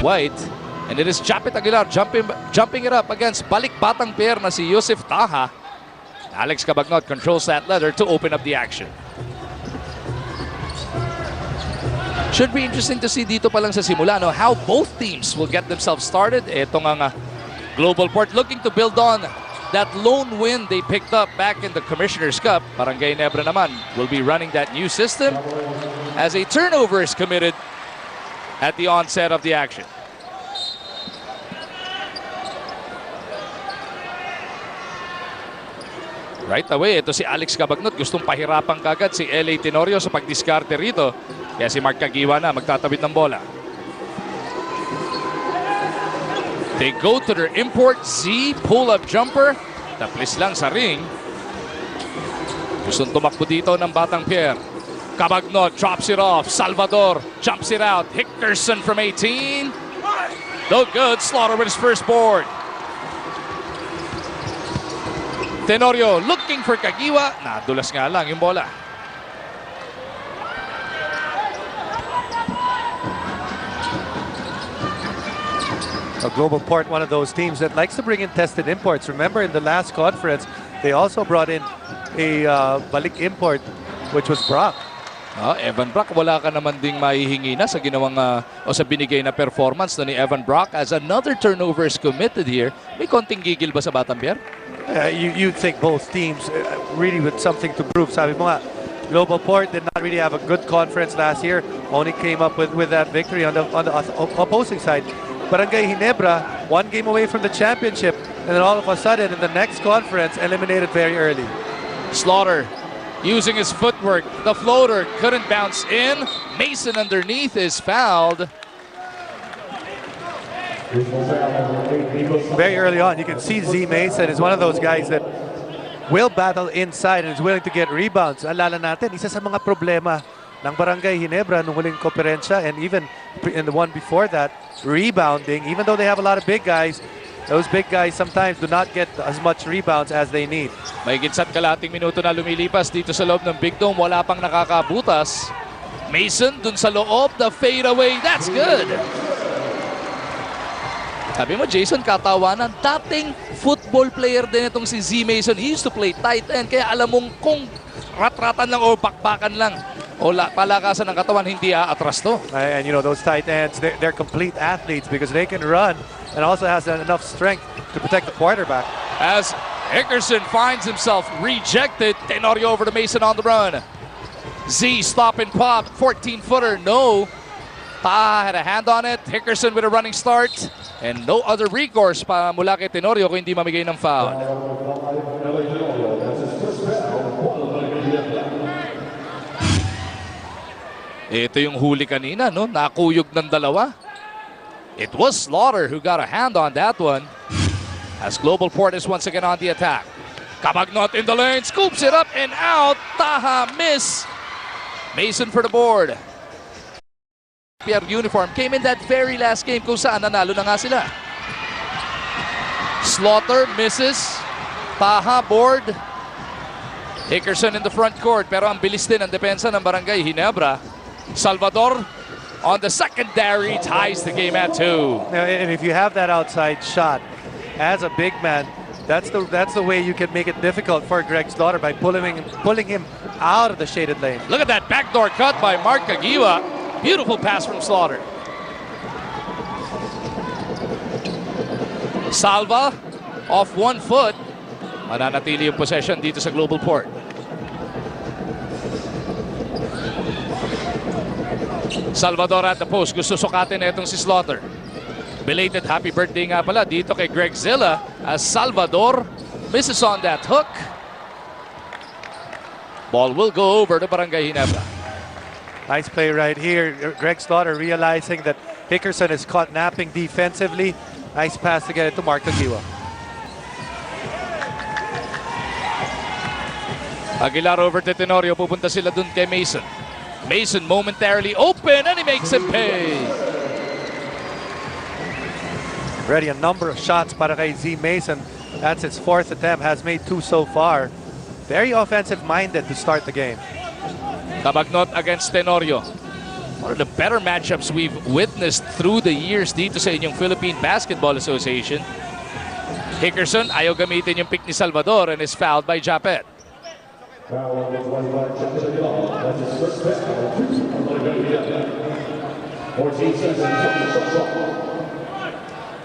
White. And it is Japet Aguilar jumping it up against balik-batang pair na si Yusuf Taha. Alex Cabagnot controls that leather to open up the action. Should be interesting to see dito pa lang sa simula, no, how both teams will get themselves started. Ito nga GlobalPort looking to build on that lone win they picked up back in the Commissioner's Cup. Barangay Ginebra naman will be running that new system as a turnover is committed at the onset of the action. Right away, ito si Alex Cabagnot. Gustong pahirapan kagad si LA Tenorio sa pagdiskarte rito. Kaya si Mark Cagiwa na magtatawid ng bola. They go to their import Z pull-up jumper. Taplis lang sa ring. Gustong tumakbo dito ng Batang Pierre. Cabagnot drops it off. Salvador jumps it out. Hickerson from 18. No good. Slaughter with his first board. Tenorio looking for Cagiwa. Nadulas nga lang yung bola. GlobalPort, one of those teams that likes to bring in tested imports. Remember, in the last conference, they also brought in a balik import, which was Brock. Evan Brock, wala ka naman ding maihingi na sa ginawang o sa binigay na performance ni Evan Brock as another turnover is committed here. May konting gigil ba sa Batang Pierre? You'd think both teams really with something to prove. Sabi mo nga, GlobalPort did not really have a good conference last year. Only came up with that victory on the opposing side. Barangay Ginebra, 1 game away from the championship, and then all of a sudden in the next conference, eliminated very early. Slaughter using his footwork. The floater couldn't bounce in. Mason underneath is fouled. Very early on, you can see Z Mason is one of those guys that will battle inside and is willing to get rebounds. Alala natin, isa sa mga problema ng Barangay Ginebra nung huling konferensya, and even in the one before that, rebounding. Even though they have a lot of big guys, those big guys sometimes do not get as much rebounds as they need. May gitsat kalating minuto na lumilipas dito sa loob ng Big Dome. Wala pang nakakabutas. Mason dun sa loob, the fadeaway. That's good. Sabi mo, Jason, katawanan. Dating football player din itong si Z Mason. He used to play tight end. Kaya alam mong kung rat-ratan lang o bakbakan lang o palakasan ng katawan, hindi aatras to. And you know, those tight ends, they're complete athletes because they can run and also has enough strength to protect the quarterback. As Hickerson finds himself rejected, Tenorio over to Mason on the run. Z stop and pop, 14-footer, no. Taha had a hand on it. Hickerson with a running start. And no other recourse pa mula kay Tenorio kung hindi mamigay ng foul. Ito yung huli kanina, no? Nakuyog ng dalawa. It was Slaughter who got a hand on that one. As GlobalPort is once again on the attack. Cabagnot in the lane, scoops it up and out. Taha miss. Mason for the board. Pierre uniform came in that very last game kung saan nanalo na nga sila. Slaughter misses. Taha board. Hickerson in the front court, pero ang bilis din ang depensa ng Barangay Ginebra. Salvador on the secondary ties the game at 2. Now, and if you have that outside shot as a big man, that's the way you can make it difficult for Greg Slaughter by pulling him out of the shaded lane. Look at that backdoor cut by Mark Cagiwa. Beautiful pass from Slaughter. Salva off 1 foot. Mananatili yung possession dito sa GlobalPort. Salvador at the post. Gusto sukatin na itong si Slaughter. Belated happy birthday nga pala dito kay Greg Zilla as Salvador misses on that hook. Ball will go over to Barangay Ginebra. Nice play right here. Greg Slaughter realizing that Hickerson is caught napping defensively. Nice pass to get it to Mark Cagiwa. Aguilar over to Tenorio. Pupunta sila dun kay Mason. Mason momentarily open and he makes him pay. Already a number of shots para kay Z Mason. That's his 4th attempt. Has made 2 so far. Very offensive-minded to start the game. Cabagnot against Tenorio. One of the better matchups we've witnessed through the years dito sa inyong Philippine Basketball Association. Hickerson ayaw gamitin yung pick ni Salvador and is fouled by Japet.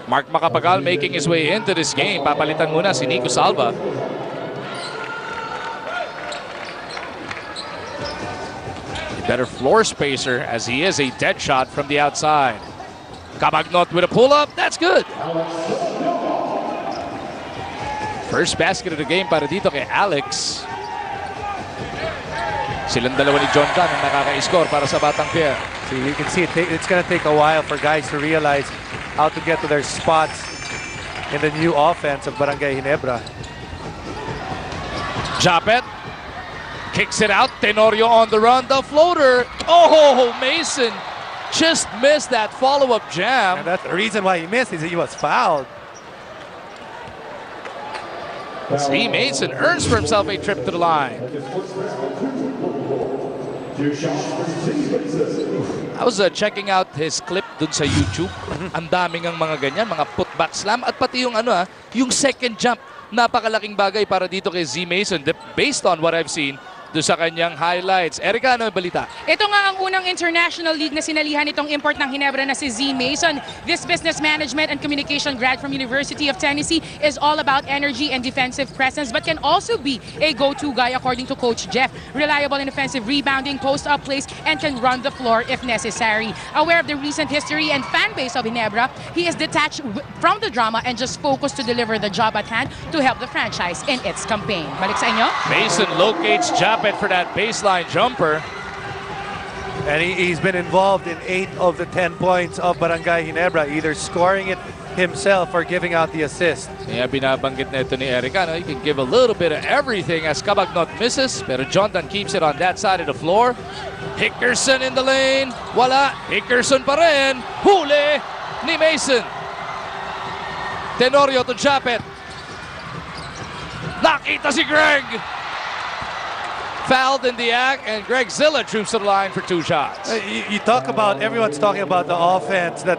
Mark Macapagal making his way into this game. Papalitan muna si Nico Salva. Better floor spacer as he is a dead shot from the outside. Cabagnot with a pull-up. That's good. First basket of the game para dito kay Alex. Silang dalawa ni John Dunn ang nakaka-score para sa Batang Pier. See, you can see it's going to take a while for guys to realize how to get to their spots in the new offense of Barangay Ginebra. Japet kicks it out. Tenorio on the run. The floater. Oh, Mason just missed that follow-up jam. And that's the reason why he missed, is he was fouled. See, Mason earns for himself a trip to the line. I was checking out his clip dun sa YouTube. Ang daming ang mga ganyan, mga putback slam at pati yung yung second jump. Napakalaking bagay para dito kay Z Mason based on what I've seen do sa kanyang highlights. Erica, ano ang balita? Ito nga ang unang international league na sinalihan itong import ng Ginebra na si Z Mason. This business management and communication grad from University of Tennessee is all about energy and defensive presence but can also be a go-to guy according to Coach Jeff. Reliable in offensive rebounding, post-up plays, and can run the floor if necessary. Aware of the recent history and fan base of Ginebra, he is detached from the drama and just focused to deliver the job at hand to help the franchise in its campaign. Balik sa inyo. Mason locates Japet for that baseline jumper. And he's been involved in 8 of the 10 points of Barangay Ginebra, either scoring it himself or giving out the assist. Kaya binabanggit na ito ni Erica, he can give a little bit of everything as Cabagnot misses, pero John Dunn keeps it on that side of the floor. Hickerson in the lane. Wala. Hickerson pa rin. Huli ni Mason. Tenorio to Japet. Nakita si Greg. Fouled in the act, and Greg Zilla troops to the line for 2 shots. You talk about, everyone's talking about the offense that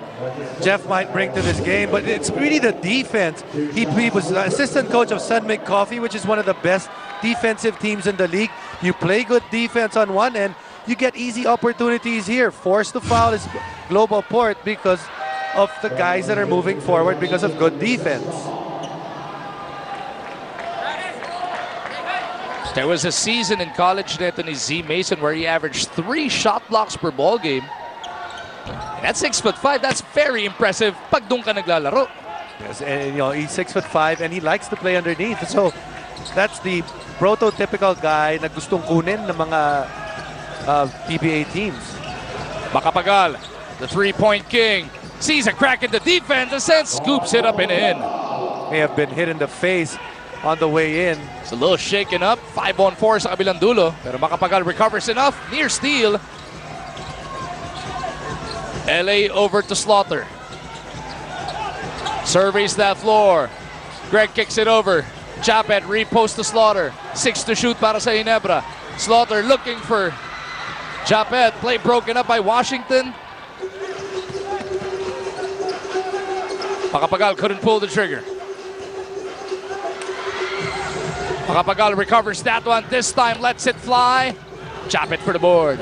Jeff might bring to this game, but it's really the defense. He was assistant coach of Sunmig Coffee, which is one of the best defensive teams in the league. You play good defense on one end, you get easy opportunities here. Forced to foul is GlobalPort because of the guys that are moving forward because of good defense. There was a season in college nito ni Z Mason where he averaged 3 shot blocks per ball game. And at 6'5", that's very impressive pag doon ka naglalaro. Yes, and he's 6'5" and he likes to play underneath. So that's the prototypical guy na gustong kunin ng mga PBA teams. Macapagal, the three-point king, sees a crack in the defense and then scoops it up and in. May have been hit in the face on the way in. It's a little shaken up. 5-on-4 sa kabilang dulo. Pero Macapagal recovers enough. Near steal. LA over to Slaughter. Surveys that floor. Greg kicks it over. Japet repost to Slaughter. 6 to shoot para sa Ginebra. Slaughter looking for Japet. Play broken up by Washington. Macapagal couldn't pull the trigger. Macapagal recovers that one. This time lets it fly. Japet for the board.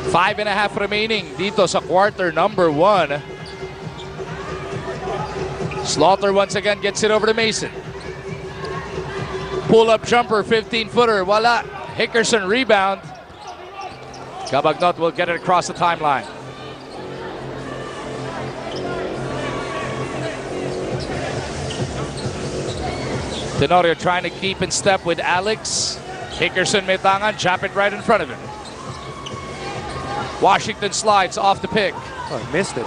Five and a half remaining dito sa quarter number 1. Slaughter once again gets it over to Mason. Pull-up jumper, 15-footer. Wala. Hickerson rebound. Cabagnot will get it across the timeline. Tenorio trying to keep in step with Alex. Hickerson may tangan, Japet right in front of him. Washington slides off the pick. Oh, missed it.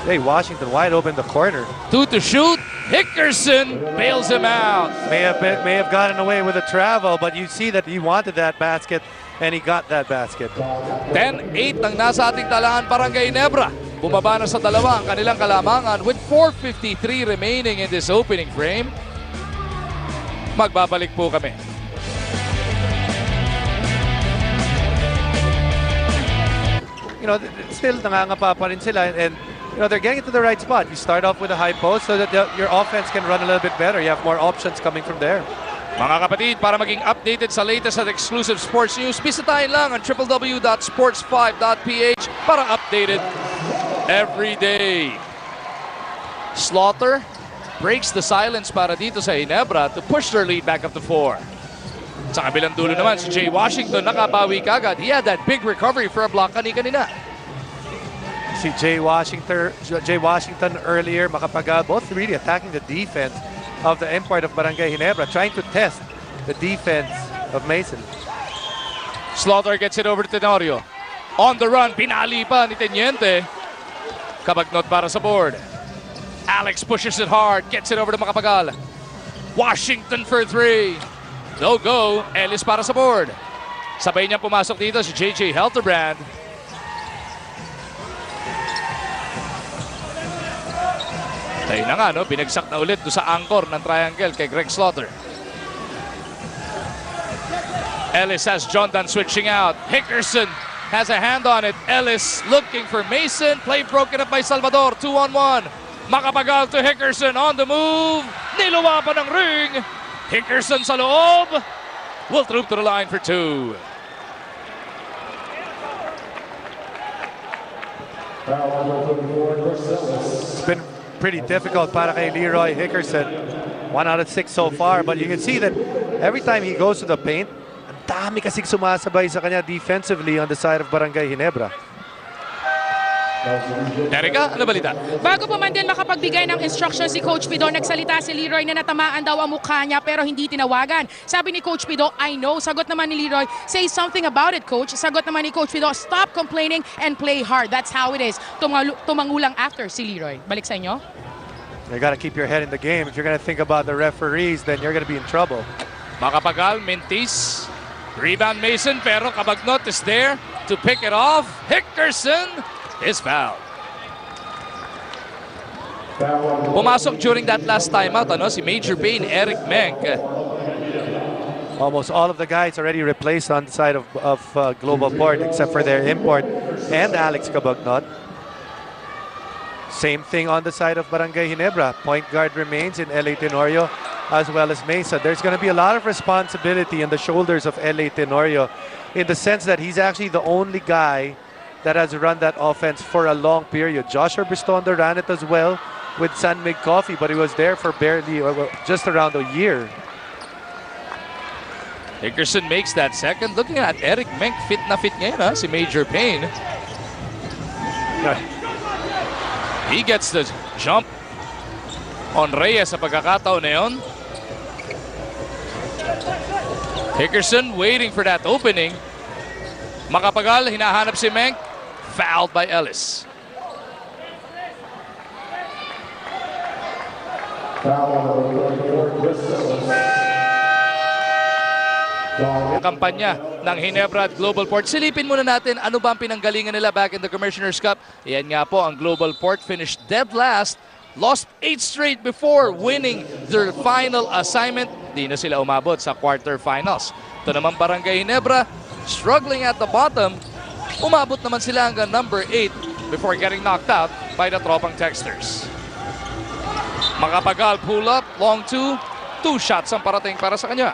Hey, Washington wide open the corner. 2 to shoot. Hickerson bails him out. May have gotten away with a travel, but you see that he wanted that basket and he got that basket. 10-8 ang nasa ating talaan Barangay Ginebra. Bumaba na sa dalawa ang kanilang kalamangan with 4:53 remaining in this opening frame. Magbabalik po kami. You know, still nangangapa pa rin sila, and you know, they're getting to the right spot. You start off with a high post so that your offense can run a little bit better. You have more options coming from there. Mga kapatid, para maging updated sa latest at exclusive sports news, bisitahin lang ang www.sports5.ph para updated every day. Slaughter breaks the silence para dito sa Ginebra to push their lead back up to 4. Sa kabilang dulo naman, si Jay Washington nakabawi kagad. He had that big recovery for a block kanina. See Jay Washington earlier, makapagal, both really attacking the defense of the import of Barangay Ginebra, trying to test the defense of Mason. Slaughter gets it over to Tenorio. On the run, pinali pa ni Teniente. Kabagnot para sa board. Alex pushes it hard, gets it over to Makapagal. Washington for 3. No go, Ellis para sa board. Sabay niya pumasok dito si JJ Helterbrand. Tayo na nga, no? Binagsak na ulit do sa anchor ng triangle kay Greg Slaughter. Ellis has John Dunn switching out. Hickerson has a hand on it. Ellis looking for Mason. Play broken up by Salvador. 2-on-1. Makapagal to Hickerson on the move. Niluwa pa ng ring. Hickerson sa loob. Will troop to the line for 2. It's been pretty difficult para kay Leroy Hickerson. 1 out of 6 so far, but you can see that every time he goes to the paint, ang dami kasing sumasabay sa kanya defensively on the side of Barangay Ginebra. Erika, ano balita? Bago pa man din makapagbigay ng instruction si Coach Pido, nagsalita si Leroy na natamaan daw ang mukha niya pero hindi tinawagan. Sabi ni Coach Pido, I know. Sagot naman ni Leroy, say something about it, Coach. Sagot naman ni Coach Pido, stop complaining and play hard. That's how it is. Tumangulang after si Leroy. Balik sa inyo. You gotta keep your head in the game. If you're gonna think about the referees, then you're gonna be in trouble. Makapagal, Mintis. Rebound Mason, pero Kabagnot is there to pick it off. Hickerson is fouled. Pumasok during that last timeout, si Major Payne, Eric Menk. Almost all of the guys already replaced on the side of GlobalPort except for their import and Alex Kabagnot. Same thing on the side of Barangay Ginebra. Point guard remains in LA Tenorio as well as Mesa. There's going to be a lot of responsibility on the shoulders of LA Tenorio in the sense that he's actually the only guy that has run that offense for a long period. Joshua Bristondo ran it as well with San Mig Coffee, but he was there for barely, just around a year. Hickerson makes that second. Looking at Eric Menk, fit na fit ngayon, si Major Payne. He gets the jump on Reyes sa pagkakataon na yun. Hickerson waiting for that opening. Makapagal, hinahanap si Menk. Fouled by Ellis. Ang kampanya ng Ginebra at GlobalPort. Silipin muna natin ano ba ang pinanggalingan nila back in the Commissioner's Cup. Yan nga po, ang GlobalPort finished dead last. Lost 8 straight before winning their final assignment. Di na sila umabot sa quarterfinals. Ito naman Barangay Ginebra, struggling at the bottom. Umabot naman sila hanggang number 8 before getting knocked out by the tropang Texters. Makapagal, pull up, long 2. 2 shots ang parating para sa kanya.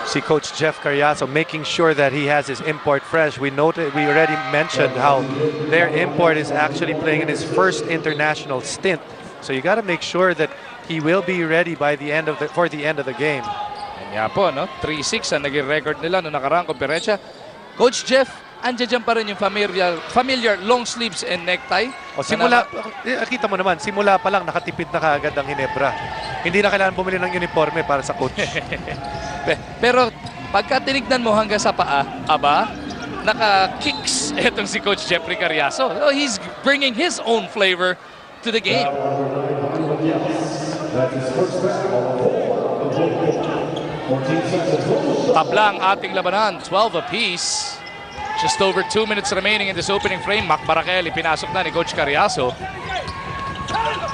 See Coach Jeff Carriazo making sure that he has his import fresh. We already mentioned how their import is actually playing in his first international stint. So you got to make sure that he will be ready by the end of for the end of the game. Yan po, no? 3-6 ang naging record nila noong nakaraang komperesya. Coach Jeff, andyan pa rin yung familiar long sleeves and necktie. O simula, kita mo naman, simula pa lang nakatipid na kaagad ang Ginebra. Hindi na kailangan bumili ng uniforme para sa coach. Pero pagka tinignan mo hanggang sa paa, naka-kicks etong si Coach Jeffrey Carriazo. So he's bringing his own flavor to the game. Tabla ang ating labanan, 12 apiece. Just over 2 minutes remaining in this opening frame. Mac Barakel, pinasok na ni Coach Carriazo.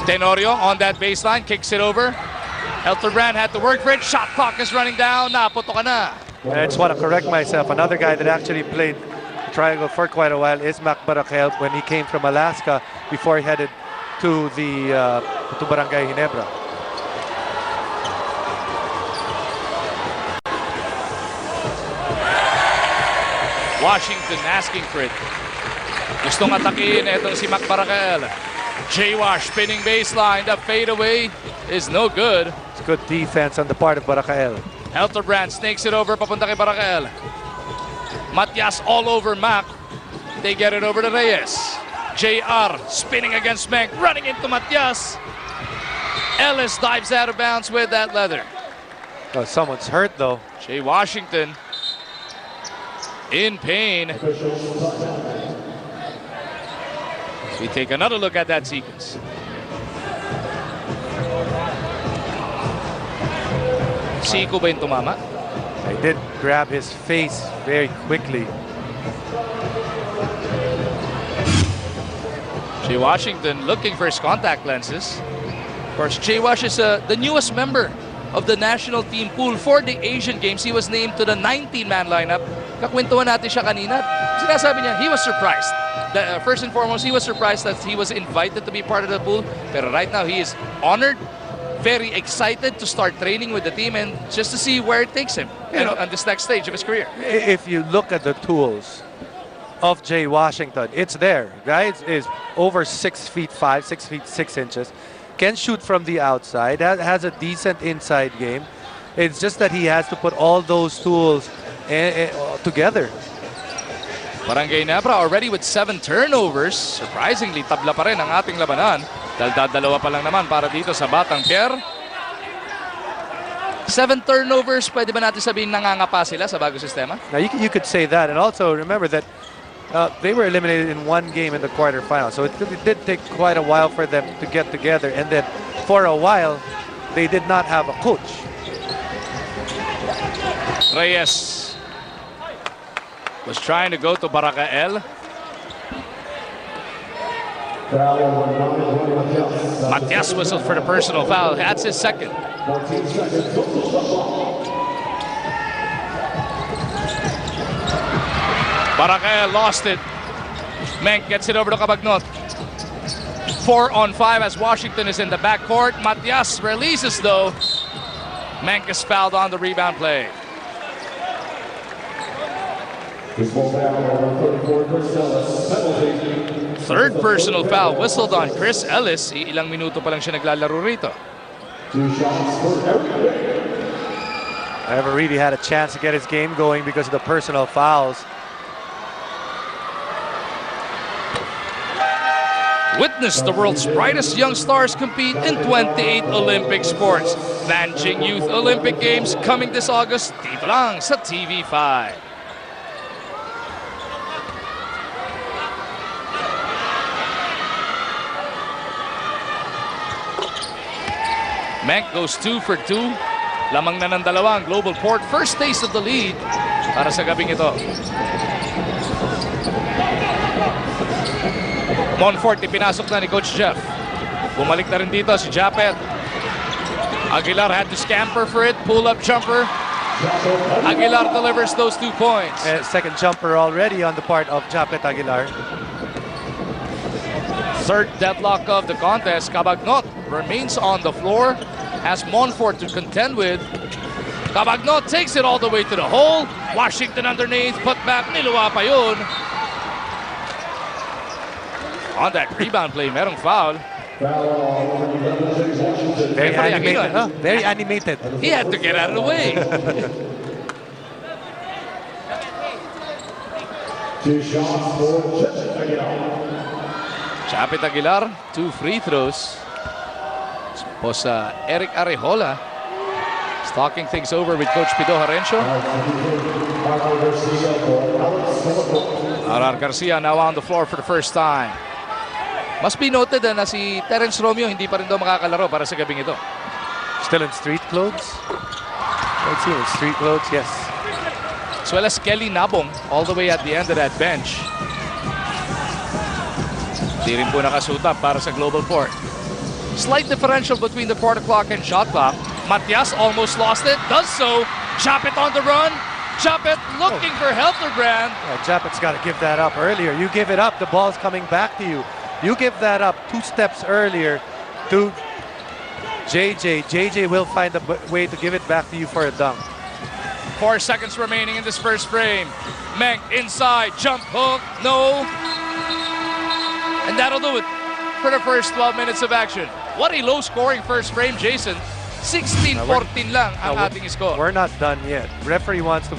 Tenorio on that baseline, kicks it over. Helterbrand had to work for it. Shot clock is running down. Naputo ka na. I just want to correct myself. Another guy that actually played triangle for quite a while is Mac Barakel when he came from Alaska before he headed to Barangay Ginebra. Washington asking for it. Gustong atakin itong si Mac Barakel. J-Wash spinning baseline. The fadeaway is no good. It's good defense on the part of Barakel. Helterbrand snakes it over papunta kay Barakel. Matias all over Mac. They get it over to Reyes. JR spinning against Menk, running into Matias. Ellis dives out of bounds with that leather. Oh, someone's hurt though. Jay Washington in pain. We take another look at that sequence. Siko ba yung tumama? He did grab his face very quickly. Jay Washington looking for his contact lenses. Of course, Jay Wash is the newest member of the national team pool for the Asian Games. He was named to the 19-man lineup. Kakwentuhan natin siya kanina. Sinasabi niya, he was surprised. First and foremost, he was surprised that he was invited to be part of the pool. Pero right now, he is honored, very excited to start training with the team and just to see where it takes him on this next stage of his career. If you look at the tools of Jay Washington, it's there. Guys is over 6'5", 6'6" can shoot from the outside, has a decent inside game. It's just that he has to put all those tools together. Barangay Ginebra already with 7 turnovers. Surprisingly, tabla pa rin ang ating labanan. Dalawa pa lang naman para dito sa Batang Pier. 7 turnovers, pwede ba natin sabihin nangangapa sila sa bagong sistema? Now you could say that, and also remember that they were eliminated in one game in the quarterfinals, so it did take quite a while for them to get together, and then for a while they did not have a coach. Reyes was trying to go to Barakel. Matias whistled for the personal foul. That's his second. Barakel lost it. Menk gets it over to Cabagnot. 4-on-5 as Washington is in the backcourt. Matias releases though. Menk is fouled on the rebound play. Third personal foul whistled on Chris Ellis. Ilang minuto pa lang siya naglalaro rito. Never really had a chance to get his game going because of the personal fouls. Witness the world's brightest young stars compete in 28 Olympic sports. Nanjing Youth Olympic Games coming this August. Dito lang sa TV5. Menk goes 2 for 2. Lamang na ng dalawa ang GlobalPort. First taste of the lead para sa gabing ito. Monfort pinasok na ni Coach Jeff. Bumalik na rin dito si Japet. Aguilar had to scamper for it. Pull-up jumper. Aguilar delivers those 2 points. Second jumper already on the part of Japet Aguilar. Third deadlock of the contest. Cabagnot remains on the floor. Has Monfort to contend with. Cabagnot takes it all the way to the hole. Washington underneath. Put back. Niluwa pa yun. On that rebound play, merong foul. Very animated. Huh? Very animated. He had to get out of the way. Chapit Aguilar, 2 free throws. Tapos Eric Arejola is talking things over with Coach Pido Harencio. Arar Garcia now on the floor for the first time. Must be noted na si Terence Romeo hindi pa rin daw makakalaro para sa gabing ito. Still in street clothes? Let's see, with street clothes, yes. As well as Kelly Nabong all the way at the end of that bench. Di rin po nakasuta para sa GlobalPort. Slight differential between the quarter clock and shot clock. Matias almost lost it, does so. Japet on the run. Japet looking for Helterbrand. Yeah, Japet's got to give that up earlier. You give it up, the ball's coming back to you. You give that up 2 steps earlier to JJ. JJ will find a way to give it back to you for a dunk. 4 seconds remaining in this first frame. Menk inside, jump hook, no. And that'll do it for the first 12 minutes of action. What a low-scoring first frame, Jason. 16-14 lang ang ating score. We're not done yet. Referee wants to